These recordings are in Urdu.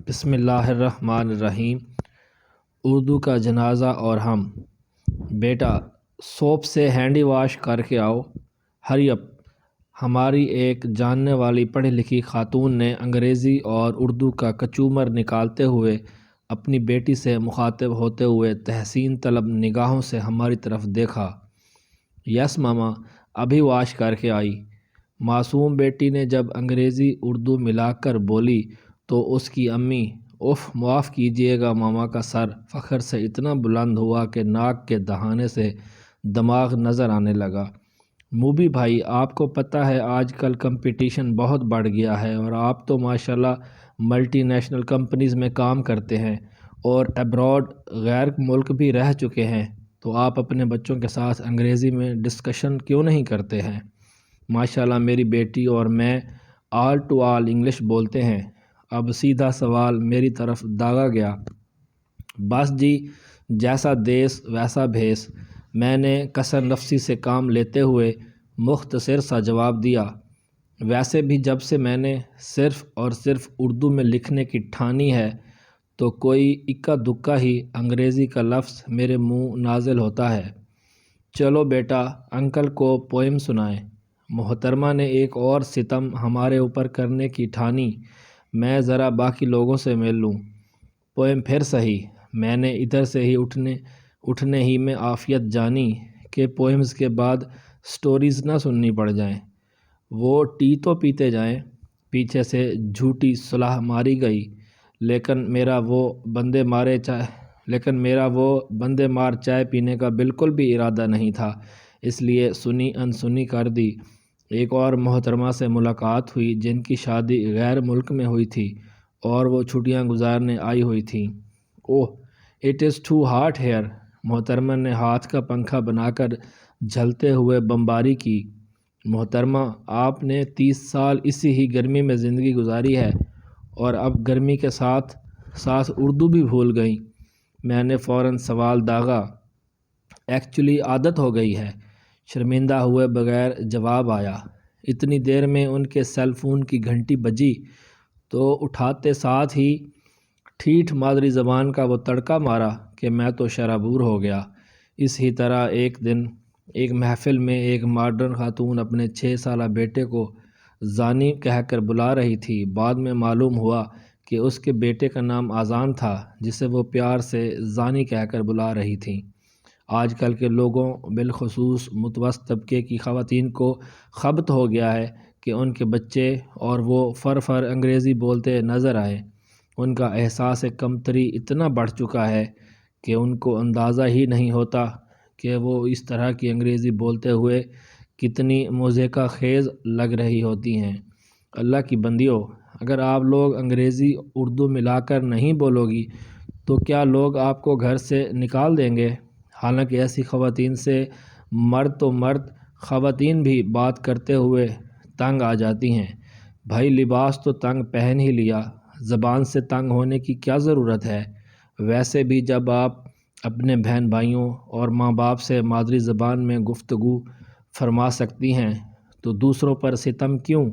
بسم اللہ الرحمن الرحیم۔ اردو کا جنازہ اور ہم۔ بیٹا سوپ سے ہینڈی واش کر کے آؤ، ہری اپ۔ ہماری ایک جاننے والی پڑھی لکھی خاتون نے انگریزی اور اردو کا کچومر نکالتے ہوئے اپنی بیٹی سے مخاطب ہوتے ہوئے تحسین طلب نگاہوں سے ہماری طرف دیکھا۔ یس ماما، ابھی واش کر کے آئی۔ معصوم بیٹی نے جب انگریزی اردو ملا کر بولی تو اس کی امی معاف کیجیے گا ماما کا سر فخر سے اتنا بلند ہوا کہ ناک کے دہانے سے دماغ نظر آنے لگا۔ موبی بھائی، آپ کو پتہ ہے آج کل کمپٹیشن بہت بڑھ گیا ہے اور آپ تو ماشاءاللہ ملٹی نیشنل کمپنیز میں کام کرتے ہیں اور ایبراڈ غیر ملک بھی رہ چکے ہیں، تو آپ اپنے بچوں کے ساتھ انگریزی میں ڈسکشن کیوں نہیں کرتے ہیں؟ ماشاءاللہ میری بیٹی اور میں آل ٹو آل انگلش بولتے ہیں۔ اب سیدھا سوال میری طرف داغا گیا۔ بس جی، جیسا دیس ویسا بھیس، میں نے کثر نفسی سے کام لیتے ہوئے مختصر سا جواب دیا۔ ویسے بھی جب سے میں نے صرف اور صرف اردو میں لکھنے کی ٹھانی ہے تو کوئی اکا دکا ہی انگریزی کا لفظ میرے منہ نازل ہوتا ہے۔ چلو بیٹا، انکل کو پوئم سنائیں۔ محترمہ نے ایک اور ستم ہمارے اوپر کرنے کی ٹھانی۔ میں ذرا باقی لوگوں سے مل لوں۔ پوئم پھر صحیح۔ میں نے ادھر سے ہی اٹھنے ہی میں عافیت جانی کہ پوئمز کے بعد سٹوریز نہ سننی پڑ جائیں۔ وہ ٹی تو پیتے جائیں۔ پیچھے سے جھوٹی صلاح ماری گئی، لیکن میرا وہ بندے مار چائے پینے کا بالکل بھی ارادہ نہیں تھا، اس لیے سنی انسنی کر دی۔ ایک اور محترمہ سے ملاقات ہوئی جن کی شادی غیر ملک میں ہوئی تھی اور وہ چھٹیاں گزارنے آئی ہوئی تھیں۔ Oh it is too hot here. محترمہ نے ہاتھ کا پنکھا بنا کر جھلتے ہوئے بمباری کی۔ محترمہ، آپ نے 30 سال اسی ہی گرمی میں زندگی گزاری ہے اور اب گرمی کے ساتھ ساتھ اردو بھی بھول گئیں۔ میں نے فوراً سوال داغا۔ ایکچولی عادت ہو گئی ہے، شرمندہ ہوئے بغیر جواب آیا۔ اتنی دیر میں ان کے سیل فون کی گھنٹی بجی تو اٹھاتے ساتھ ہی ٹھیٹھ مادری زبان کا وہ تڑکا مارا کہ میں تو شرابور ہو گیا۔ اس ہی طرح ایک دن ایک محفل میں ایک ماڈرن خاتون اپنے 6 سالہ بیٹے کو زانی کہہ کر بلا رہی تھی۔ بعد میں معلوم ہوا کہ اس کے بیٹے کا نام اذان تھا جسے وہ پیار سے زانی کہہ کر بلا رہی تھیں۔ آج کل کے لوگوں بالخصوص متوسط طبقے کی خواتین کو خبط ہو گیا ہے کہ ان کے بچے اور وہ فر انگریزی بولتے نظر آئیں۔ ان کا احساس کمتری اتنا بڑھ چکا ہے کہ ان کو اندازہ ہی نہیں ہوتا کہ وہ اس طرح کی انگریزی بولتے ہوئے کتنی مضحکہ خیز لگ رہی ہوتی ہیں۔ اللہ کی بندیوں، اگر آپ لوگ انگریزی اردو ملا کر نہیں بولو گی تو کیا لوگ آپ کو گھر سے نکال دیں گے؟ حالانکہ ایسی خواتین سے مرد تو مرد، خواتین بھی بات کرتے ہوئے تنگ آ جاتی ہیں۔ بھائی لباس تو تنگ پہن ہی لیا، زبان سے تنگ ہونے کی کیا ضرورت ہے؟ ویسے بھی جب آپ اپنے بہن بھائیوں اور ماں باپ سے مادری زبان میں گفتگو فرما سکتی ہیں تو دوسروں پر ستم کیوں؟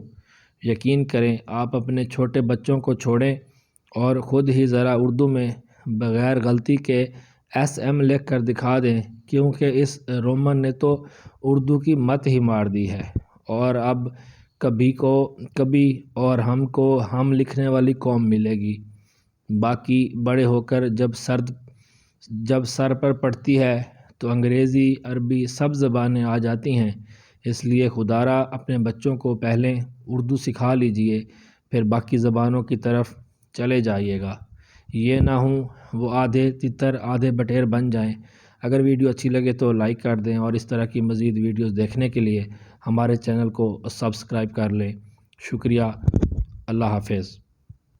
یقین کریں، آپ اپنے چھوٹے بچوں کو چھوڑیں اور خود ہی ذرا اردو میں بغیر غلطی کے SM لکھ کر دکھا دیں، کیونکہ اس رومن نے تو اردو کی مت ہی مار دی ہے اور اب کبھی اور ہم کو ہم لکھنے والی قوم ملے گی۔ باقی بڑے ہو کر جب سر پر پڑتی ہے تو انگریزی، عربی سب زبانیں آ جاتی ہیں، اس لیے خدارا اپنے بچوں کو پہلے اردو سکھا لیجئے، پھر باقی زبانوں کی طرف چلے جائیے گا۔ یہ نہ ہوں وہ آدھے تتر آدھے بٹیر بن جائیں۔ اگر ویڈیو اچھی لگے تو لائک کر دیں اور اس طرح کی مزید ویڈیوز دیکھنے کے لیے ہمارے چینل کو سبسکرائب کر لیں۔ شکریہ۔ اللہ حافظ۔